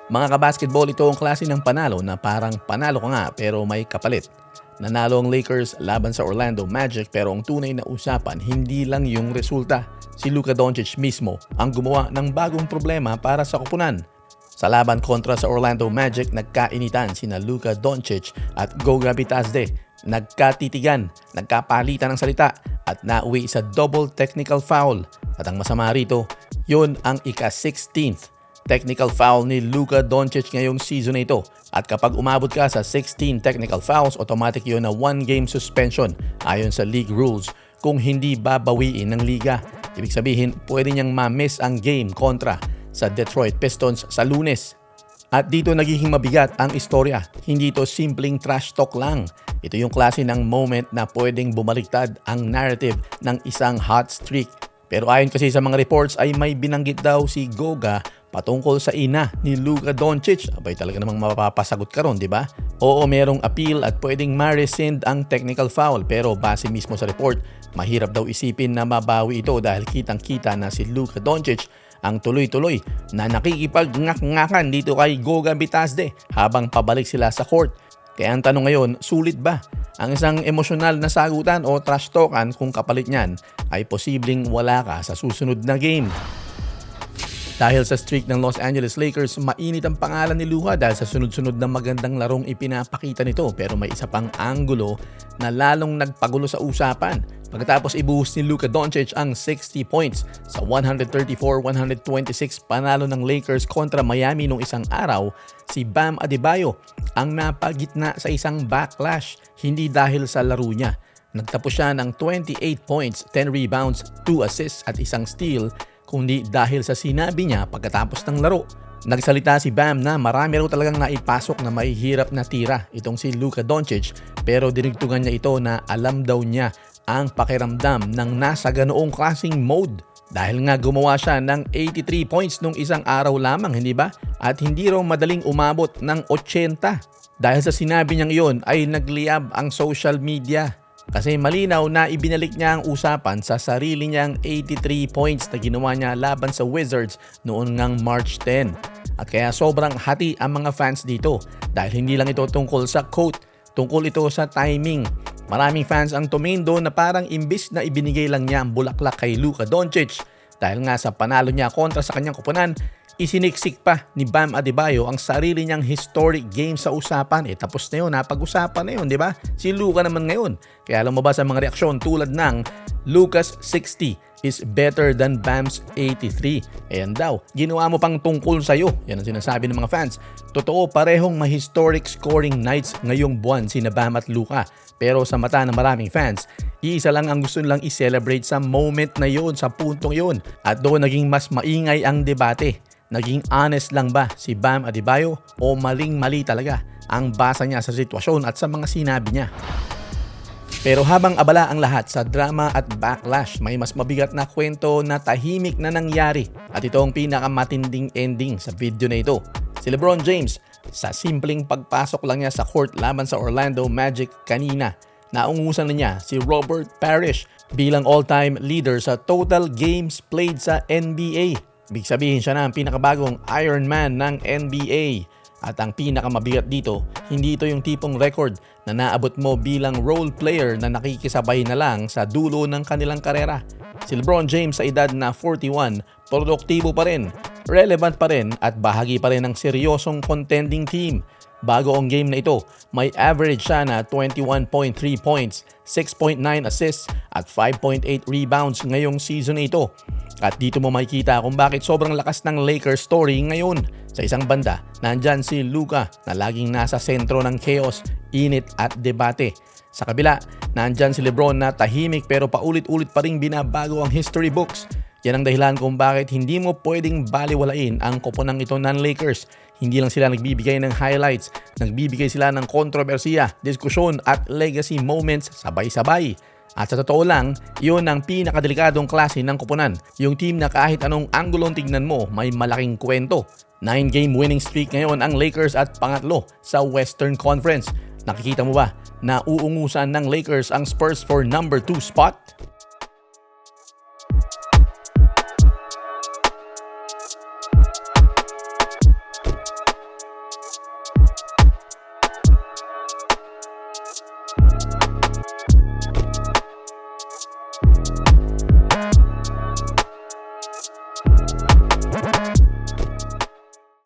Mga kabasketball, ito ang klase ng panalo na parang panalo ka nga pero may kapalit. Nanalo ang Lakers laban sa Orlando Magic pero ang tunay na usapan hindi lang yung resulta. Si Luka Doncic mismo ang gumawa ng bagong problema para sa koponan. Sa laban kontra sa Orlando Magic, nagkainitan sina Luka Doncic at Goga Bitadze. Nagkatitigan, nagkapalitan ng salita at nauwi sa double technical foul. At ang masama rito, yun ang ika-16th technical foul ni Luka Doncic ngayong season na ito. At kapag umabot ka sa 16 technical fouls, automatic yun na 1-game suspension ayon sa league rules kung hindi babawiin ng liga. Ibig sabihin, pwede niyang ma-miss ang game kontra sa Detroit Pistons sa Lunes. At dito nagiging mabigat ang istorya. Hindi ito simpleng trash talk lang. Ito yung klase ng moment na pwedeng bumaliktad ang narrative ng isang hot streak. Pero ayon kasi sa mga reports ay may binanggit daw si Goga patungkol sa ina ni Luka Doncic. Abay, talaga namang mapapasagot ka ron, di ba? Oo, merong appeal at pwedeng ma-rescind ang technical foul, pero base mismo sa report, mahirap daw isipin na mabawi ito dahil kitang-kita na si Luka Doncic ang tuloy-tuloy na nakikipag-ngak-ngakan dito kay Goga Bitadze habang pabalik sila sa court. Kaya ang tanong ngayon, sulit ba ang isang emosyonal na sagutan o trash talkan kung kapalit niyan ay posibleng wala ka sa susunod na game? Dahil sa streak ng Los Angeles Lakers, mainit ang pangalan ni Luka dahil sa sunod-sunod na magandang larong ipinapakita nito, pero may isa pang anggulo na lalong nagpagulo sa usapan. Pagkatapos ibuhos ni Luka Doncic ang 60 points sa 134-126 panalo ng Lakers kontra Miami nung isang araw, si Bam Adebayo ang napagitna sa isang backlash, hindi dahil sa laro niya. Nagtapos siya ng 28 points, 10 rebounds, 2 assists at isang steal, kundi dahil sa sinabi niya pagkatapos ng laro. Nagsalita si Bam na marami raw talagang naipasok na may hirap na tira itong si Luka Doncic, pero dinigtungan niya ito na alam daw niya ang pakiramdam ng nasa ganoong klaseng mode. Dahil nga gumawa siya ng 83 points nung isang araw lamang, hindi ba? At hindi raw madaling umabot ng 80. Dahil sa sinabi niyang iyon ay nagliyab ang social media. Kasi malinaw na ibinalik niya ang usapan sa sarili niyang 83 points na ginawa niya laban sa Wizards noon ngang March 10. At kaya sobrang hati ang mga fans dito dahil hindi lang ito tungkol sa quote, tungkol ito sa timing. Maraming fans ang tumingin doon na parang imbis na ibinigay lang niya ang bulaklak kay Luka Doncic dahil nga sa panalo niya kontra sa kanyang koponan, isiniksik pa ni Bam Adebayo ang sarili niyang historic game sa usapan. Tapos na yun, napag-usapan na yun, di ba? Si Luka naman ngayon. Kaya lumabas ang mga reaksyon tulad ng Luka's 60 is better than Bam's 83. Ayan daw, ginawa mo pang tungkol sa'yo. Yan ang sinasabi ng mga fans. Totoo, parehong ma-historic scoring nights ngayong buwan sina Bam at Luka. Pero sa mata ng maraming fans, iisa lang ang gusto nilang i-celebrate sa moment na yun, sa puntong yun. At doon naging mas maingay ang debate. Naging honest lang ba si Bam Adebayo o maling-mali talaga ang basa niya sa sitwasyon at sa mga sinabi niya? Pero habang abala ang lahat sa drama at backlash, may mas mabigat na kwento na tahimik na nangyari. At ito ang pinakamatinding ending sa video na ito. Si LeBron James, sa simpleng pagpasok lang niya sa court laban sa Orlando Magic kanina, naungusan na niya si Robert Parrish bilang all-time leader sa total games played sa NBA. Ibig sabihin siya na ang pinakabagong Iron Man ng NBA. At ang pinakamabigat dito, hindi ito yung tipong record na naabot mo bilang role player na nakikisabay na lang sa dulo ng kanilang karera. Si LeBron James sa edad na 41, produktibo pa rin, relevant pa rin at bahagi pa rin ng seryosong contending team. Bago ang game na ito, may average siya na 21.3 points, 6.9 assists at 5.8 rebounds ngayong season na ito. At dito mo makikita kung bakit sobrang lakas ng Lakers story ngayon. Sa isang banda, nandyan si Luka na laging nasa sentro ng chaos, init at debate. Sa kabila, nandyan si LeBron na tahimik pero paulit-ulit pa rin binabago ang history books. Yan ang dahilan kung bakit hindi mo pwedeng baliwalain ang koponang ito ng Lakers. Hindi lang sila nagbibigay ng highlights, nagbibigay sila ng kontrobersiya, diskusyon at legacy moments sabay-sabay. At sa totoo lang, iyon ang pinakadelikadong klase ng koponan. Yung team na kahit anong anggulong tignan mo, may malaking kwento. 9-game winning streak ngayon ang Lakers at pangatlo sa Western Conference. Nakikita mo ba na uungusan ng Lakers ang Spurs for number 2 spot?